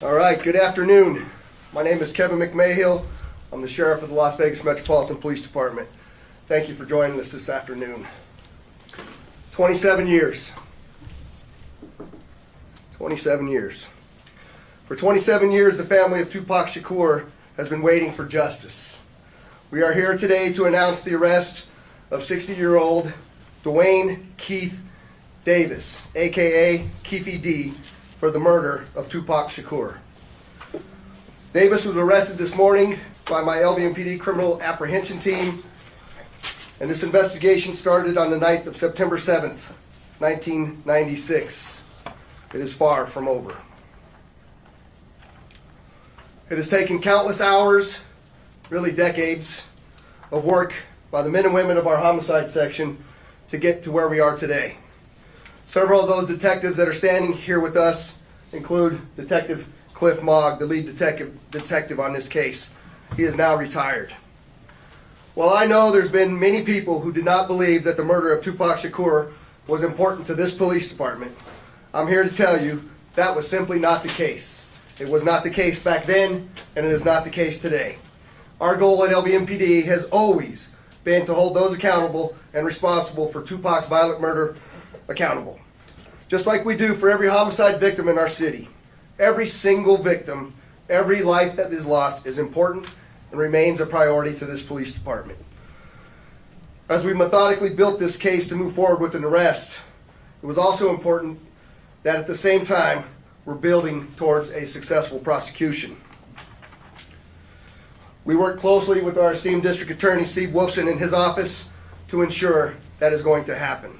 All right, good afternoon. My name is Kevin McMahill. I'm the Sheriff of the Las Vegas Metropolitan Police Department. Thank you for joining us this afternoon. 27 years. 27 years. For 27 years, the family of Tupac Shakur has been waiting for justice. We are here today to announce the arrest of 60-year-old Duane Keith Davis, aka Keffe D, for the murder of Tupac Shakur. Davis was arrested this morning by my LVMPD criminal apprehension team, and this investigation started on the night of September 7th, 1996. It is far from over. It has taken countless hours, really decades, of work by the men and women of our homicide section to get to where we are today. Several of those detectives that are standing here with us include Detective Cliff Mogg, the lead detective on this case. He is now retired. While I know there's been many people who did not believe that the murder of Tupac Shakur was important to this police department, I'm here to tell you that was simply not the case. It was not the case back then, and it is not the case today. Our goal at LVMPD has always been to hold those accountable and responsible for Tupac's violent murder accountable. Just like we do for every homicide victim in our city. Every single victim, every life that is lost is important and remains a priority to this police department. As we methodically built this case to move forward with an arrest, it was also important that at the same time we're building towards a successful prosecution. We work closely with our esteemed District Attorney Steve Wolfson in his office to ensure that is going to happen.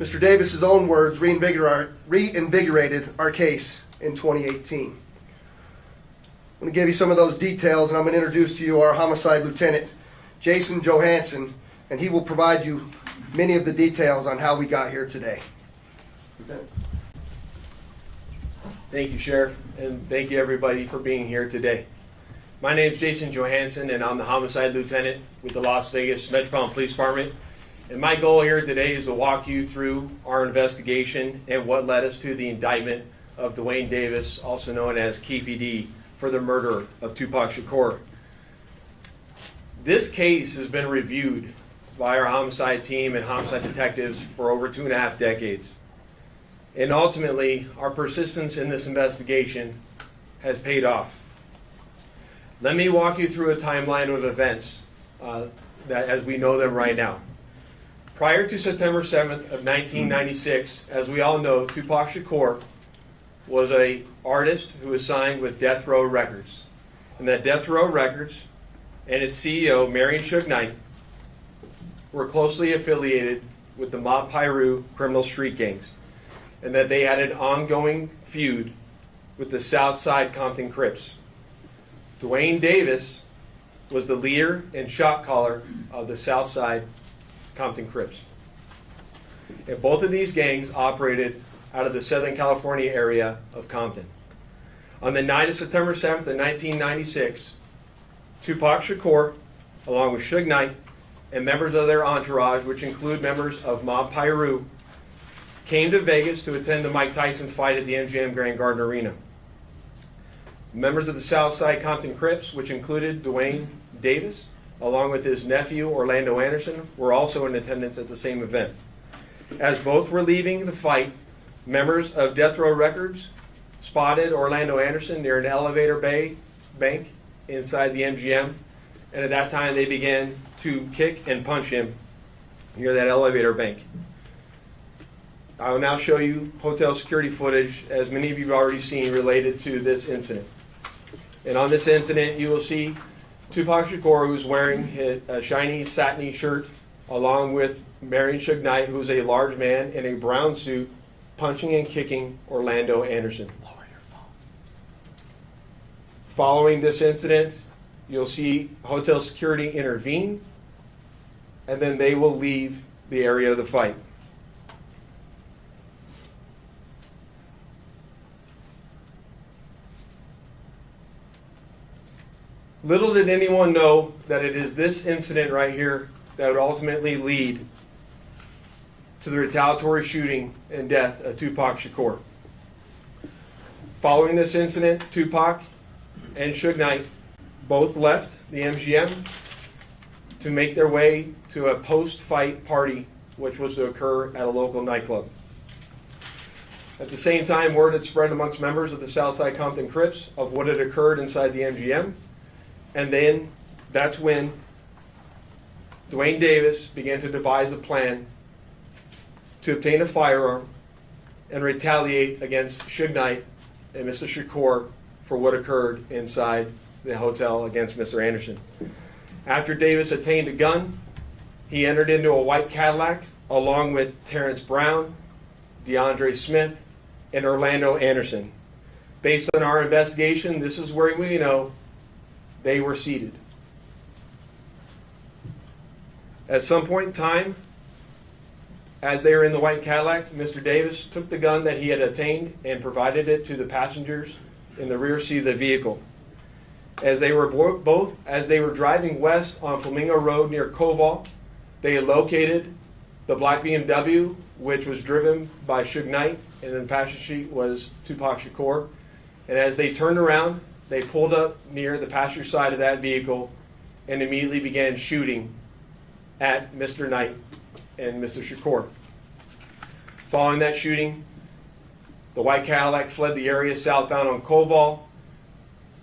Mr. Davis's own words reinvigorated our case in 2018. I'm going to give you some of those details, and I'm going to introduce to you our homicide lieutenant, Jason Johansson, and he will provide you many of the details on how we got here today. Lieutenant. Thank you, Sheriff, and thank you everybody for being here today. My name is Jason Johansson, and I'm the homicide lieutenant with the Las Vegas Metropolitan Police Department. And my goal here today is to walk you through our investigation and what led us to the indictment of Duane Davis, also known as Keffe D, for the murder of Tupac Shakur. This case has been reviewed by our homicide team and homicide detectives for over 2.5 decades. And ultimately, our persistence in this investigation has paid off. Let me walk you through a timeline of events that as we know them right now. Prior to September 7th of 1996, as we all know, Tupac Shakur was an artist who was signed with Death Row Records. And that Death Row Records and its CEO, Marion Suge Knight, were closely affiliated with the Mob Piru criminal street gangs, and that they had an ongoing feud with the Southside Compton Crips. Duane Davis was the leader and shot caller of the Southside Compton Crips. And both of these gangs operated out of the Southern California area of Compton. On the night of September 7th of 1996, Tupac Shakur, along with Suge Knight and members of their entourage, which include members of Mob Piru, came to Vegas to attend the Mike Tyson fight at the MGM Grand Garden Arena. Members of the Southside Compton Crips, which included Duane Davis, along with his nephew Orlando Anderson, were also in attendance at the same event. As both were leaving the fight, members of Death Row Records spotted Orlando Anderson near an elevator bank inside the MGM, and at that time they began to kick and punch him near that elevator bank. I will now show you hotel security footage, as many of you have already seen, related to this incident. And on this incident, you will see Tupac Shakur, who's wearing a shiny satiny shirt, along with Marion Suge Knight, who's a large man in a brown suit, punching and kicking Orlando Anderson. Lower your phone. Following this incident, you'll see hotel security intervene, and then they will leave the area of the fight. Little did anyone know that it is this incident right here that would ultimately lead to the retaliatory shooting and death of Tupac Shakur. Following this incident, Tupac and Suge Knight both left the MGM to make their way to a post-fight party, which was to occur at a local nightclub. At the same time, word had spread amongst members of the Southside Compton Crips of what had occurred inside the MGM, and then that's when Duane Davis began to devise a plan to obtain a firearm and retaliate against Suge Knight and Mr. Shakur for what occurred inside the hotel against Mr. Anderson. After Davis obtained a gun, he entered into a white Cadillac along with Terrence Brown, DeAndre Smith, and Orlando Anderson. Based on our investigation, this is where we know they were seated. At some point in time, as they were in the white Cadillac, Mr. Davis took the gun that he had obtained and provided it to the passengers in the rear seat of the vehicle. As they were driving west on Flamingo Road near Koval, they had located the black BMW, which was driven by Suge Knight, and in the passenger seat was Tupac Shakur. And as they turned around, they pulled up near the passenger side of that vehicle and immediately began shooting at Mr. Knight and Mr. Shakur. Following that shooting, the white Cadillac fled the area southbound on Koval,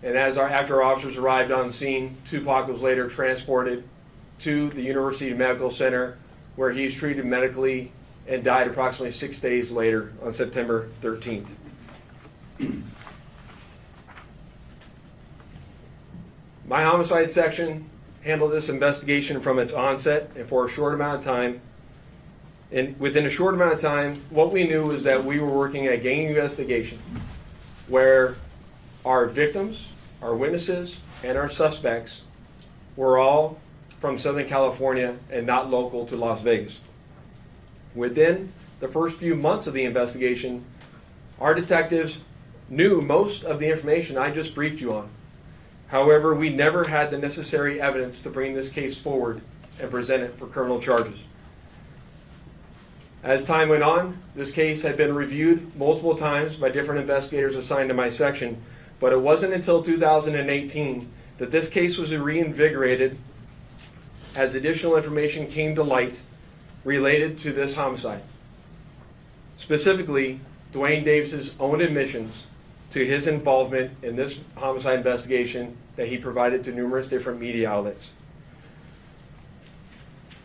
and after our officers arrived on scene, Tupac was later transported to the University Medical Center, where he was treated medically and died approximately 6 days later on September 13th. My homicide section handled this investigation from its onset and for a short amount of time. And within a short amount of time, what we knew was that we were working a gang investigation where our victims, our witnesses, and our suspects were all from Southern California and not local to Las Vegas. Within the first few months of the investigation, our detectives knew most of the information I just briefed you on. However, we never had the necessary evidence to bring this case forward and present it for criminal charges. As time went on, this case had been reviewed multiple times by different investigators assigned to my section, but it wasn't until 2018 that this case was reinvigorated as additional information came to light related to this homicide. Specifically, Duane Davis's own admissions to his involvement in this homicide investigation that he provided to numerous different media outlets.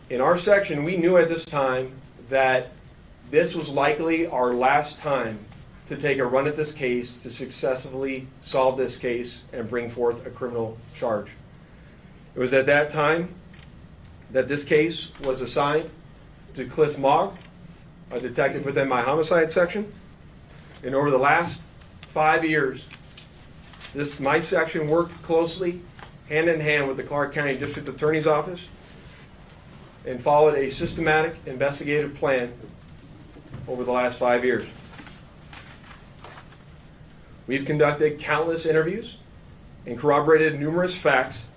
In our section, we knew at this time that this was likely our last time to take a run at this case to successfully solve this case and bring forth a criminal charge. It was at that time that this case was assigned to Cliff Mogg, a detective within my homicide section. And over the last 5 years, my section worked closely, hand in hand with the Clark County District Attorney's Office and followed a systematic investigative plan over the last 5 years. We've conducted countless interviews and corroborated numerous facts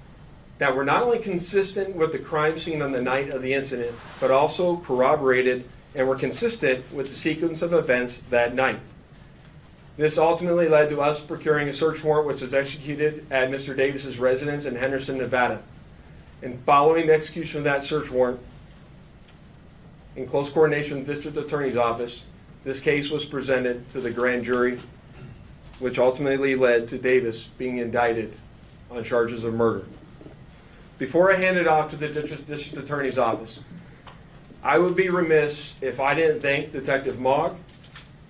that were not only consistent with the crime scene on the night of the incident, but also corroborated and were consistent with the sequence of events that night. This ultimately led to us procuring a search warrant which was executed at Mr. Davis's residence in Henderson, Nevada. And following the execution of that search warrant, in close coordination with the District Attorney's Office, this case was presented to the grand jury, which ultimately led to Davis being indicted on charges of murder. Before I hand it off to the District Attorney's Office, I would be remiss if I didn't thank Detective Mogg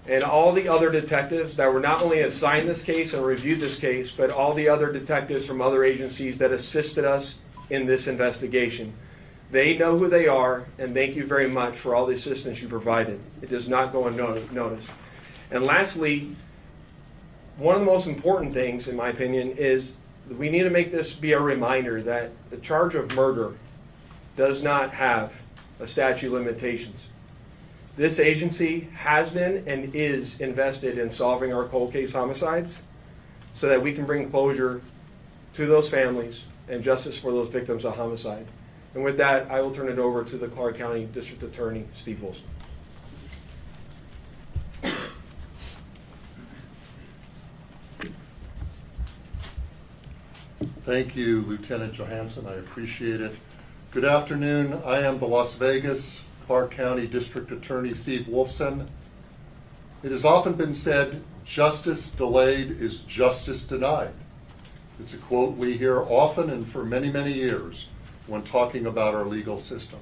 and all the other detectives that were not only assigned this case and reviewed this case, but all the other detectives from other agencies that assisted us in this investigation. They know who they are, and thank you very much for all the assistance you provided. It does not go unnoticed. And lastly, one of the most important things, in my opinion, is that we need to make this be a reminder that the charge of murder does not have a statute of limitations. This agency has been and is invested in solving our cold case homicides so that we can bring closure to those families and justice for those victims of homicide. And with that, I will turn it over to the Clark County District Attorney, Steve Wilson. Thank you, Lieutenant Johansson. I appreciate it. Good afternoon. I am the Las Vegas, Clark County District Attorney Steve Wolfson. It has often been said, justice delayed is justice denied. It's a quote we hear often and for many, many years when talking about our legal system,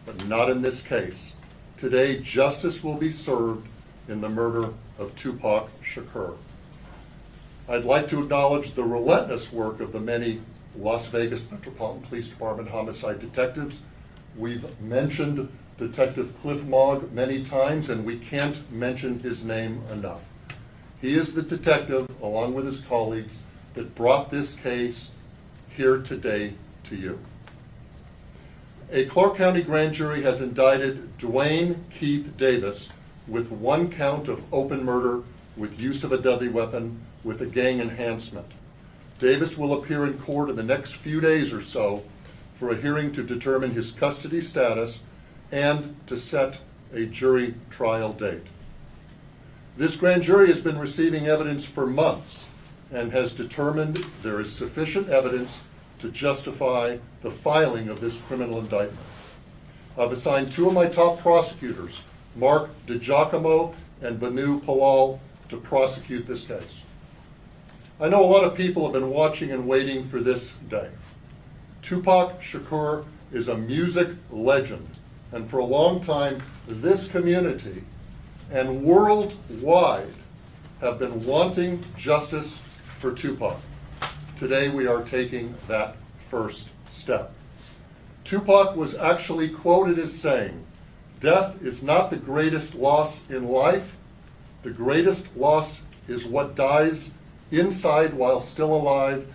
but not in this case. Today, justice will be served in the murder of Tupac Shakur. I'd like to acknowledge the relentless work of the many Las Vegas Metropolitan Police Department homicide detectives. We've mentioned Detective Cliff Mogg many times, and we can't mention his name enough. He is the detective, along with his colleagues, that brought this case here today to you. A Clark County grand jury has indicted Duane Keith Davis with 1 count of open murder with use of a deadly weapon with a gang enhancement. Davis will appear in court in the next few days or so for a hearing to determine his custody status and to set a jury trial date. This grand jury has been receiving evidence for months and has determined there is sufficient evidence to justify the filing of this criminal indictment. I've assigned 2 of my top prosecutors, Mark DiGiacomo and Banu Palal, to prosecute this case. I know a lot of people have been watching and waiting for this day. Tupac Shakur is a music legend, and for a long time, this community and worldwide have been wanting justice for Tupac. Today, we are taking that first step. Tupac was actually quoted as saying, "Death is not the greatest loss in life. The greatest loss is what dies inside while still alive.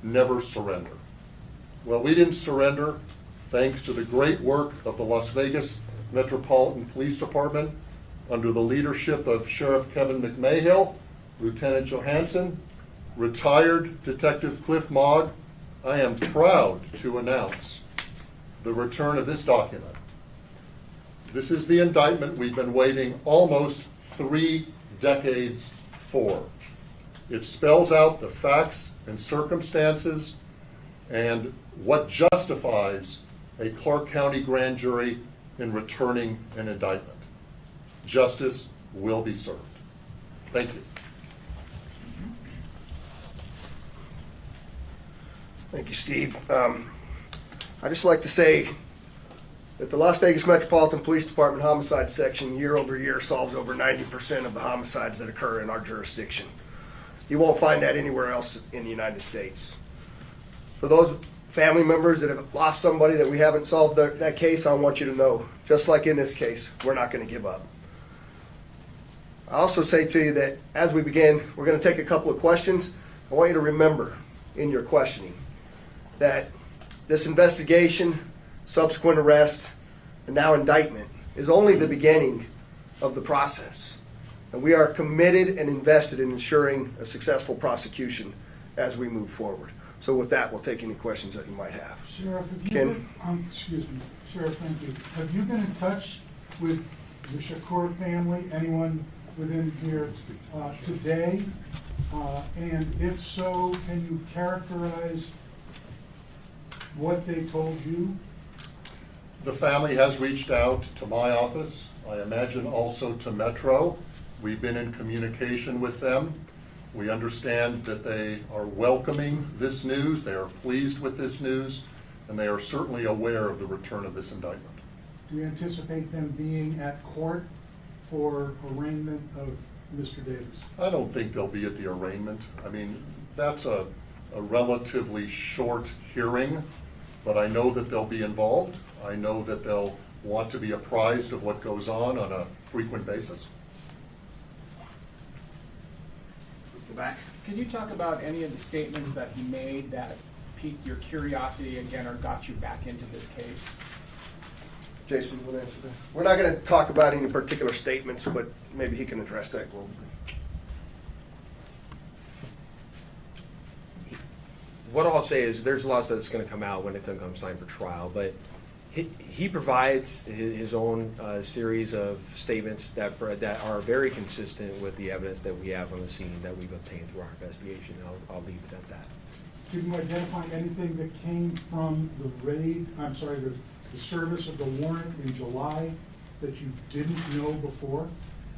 Never surrender." Well, we didn't surrender thanks to the great work of the Las Vegas Metropolitan Police Department under the leadership of Sheriff Kevin McMahill, Lieutenant Johansson, retired Detective Cliff Mogg. I am proud to announce the return of this document. This is the indictment we've been waiting almost 3 decades for. It spells out the facts and circumstances and what justifies a Clark County grand jury in returning an indictment. Justice will be served. Thank you. Thank you, Steve. I'd just like to say that the Las Vegas Metropolitan Police Department Homicide Section year over year solves over 90% of the homicides that occur in our jurisdiction. You won't find that anywhere else in the United States. For those family members that have lost somebody that we haven't solved that case, I want you to know, just like in this case, we're not going to give up. I also say to you that as we begin, we're going to take a couple of questions. I want you to remember in your questioning that this investigation, subsequent arrest, and now indictment is only the beginning of the process. And we are committed and invested in ensuring a successful prosecution as we move forward. So with that, we'll take any questions that you might have. Sheriff, have you Ken? excuse me, Sheriff, thank you. Have you been in touch with the Shakur family, anyone within here today? And if so, can you characterize what they told you? The family has reached out to my office. I imagine also to Metro. We've been in communication with them. We understand that they are welcoming this news, they are pleased with this news, and they are certainly aware of the return of this indictment. Do you anticipate them being at court for arraignment of Mr. Davis? I don't think they'll be at the arraignment. I mean, that's a relatively short hearing, but I know that they'll be involved. I know that they'll want to be apprised of what goes on a frequent basis. Go back. Can you talk about any of the statements that he made that piqued your curiosity again or got you back into this case? Jason, will answer that. We're not going to talk about any particular statements, but maybe he can address that globally. What I'll say is there's a lot that's going to come out when it comes time for trial, but he provides his own series of statements that are very consistent with the evidence that we have on the scene that we've obtained through our investigation. I'll leave it at that. Can you identify anything that came from the raid, I'm sorry, the service of the warrant in July that you didn't know before?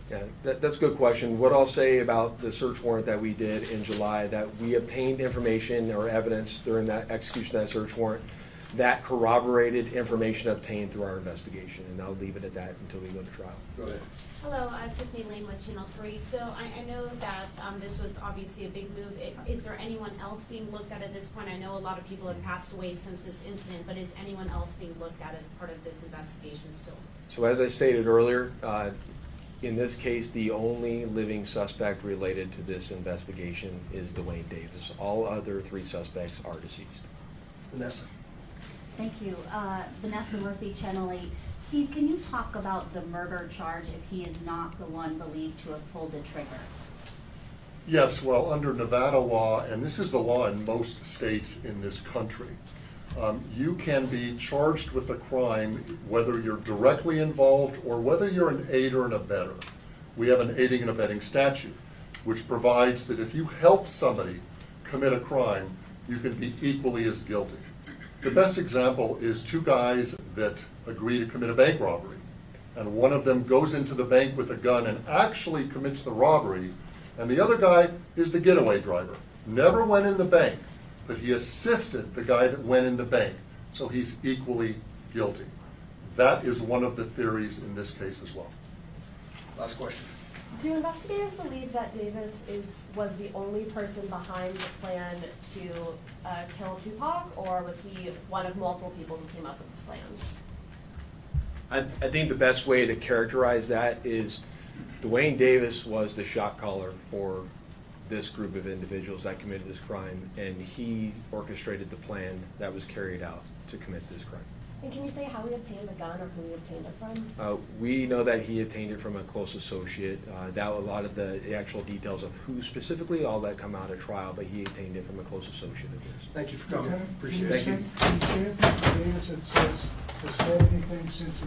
Yeah, that's a good question. What I'll say about the search warrant that we did in July, that we obtained information or evidence during that execution of that search warrant that corroborated information obtained through our investigation, and I'll leave it at that until we go to trial. Go ahead. Hello, I'm Tiffany Lane with Channel 3. So I know that this was obviously a big move. Is there anyone else being looked at this point? I know a lot of people have passed away since this incident, but is anyone else being looked at as part of this investigation still? So as I stated earlier, in this case, the only living suspect related to this investigation is Duane Davis. All other 3 suspects are deceased. Vanessa. Thank you. Vanessa Murphy, Channel 8. Steve, can you talk about the murder charge if he is not the one believed to have pulled the trigger? Yes, well, under Nevada law, and this is the law in most states in this country, you can be charged with a crime whether you're directly involved or whether you're an aider and abetter. We have an aiding and abetting statute, which provides that if you help somebody commit a crime, you can be equally as guilty. The best example is 2 guys that agree to commit a bank robbery, and one of them goes into the bank with a gun and actually commits the robbery, and the other guy is the getaway driver. Never went in the bank, but he assisted the guy that went in the bank, so he's equally guilty. That is one of the theories in this case as well. Last question. Do investigators believe that Davis was the only person behind the plan to kill Tupac, or was he one of multiple people who came up with this plan? I think the best way to characterize that is Duane Davis was the shot caller for this group of individuals that committed this crime, and he orchestrated the plan that was carried out to commit this crime. And can you say how he obtained the gun or who he obtained it from? We know that he obtained it from a close associate. That a lot of the actual details of who specifically, all that come out at trial, but he obtained it from a close associate of his. Thank you for coming. Lieutenant, Appreciate it. Can you say if Davis has said anything since he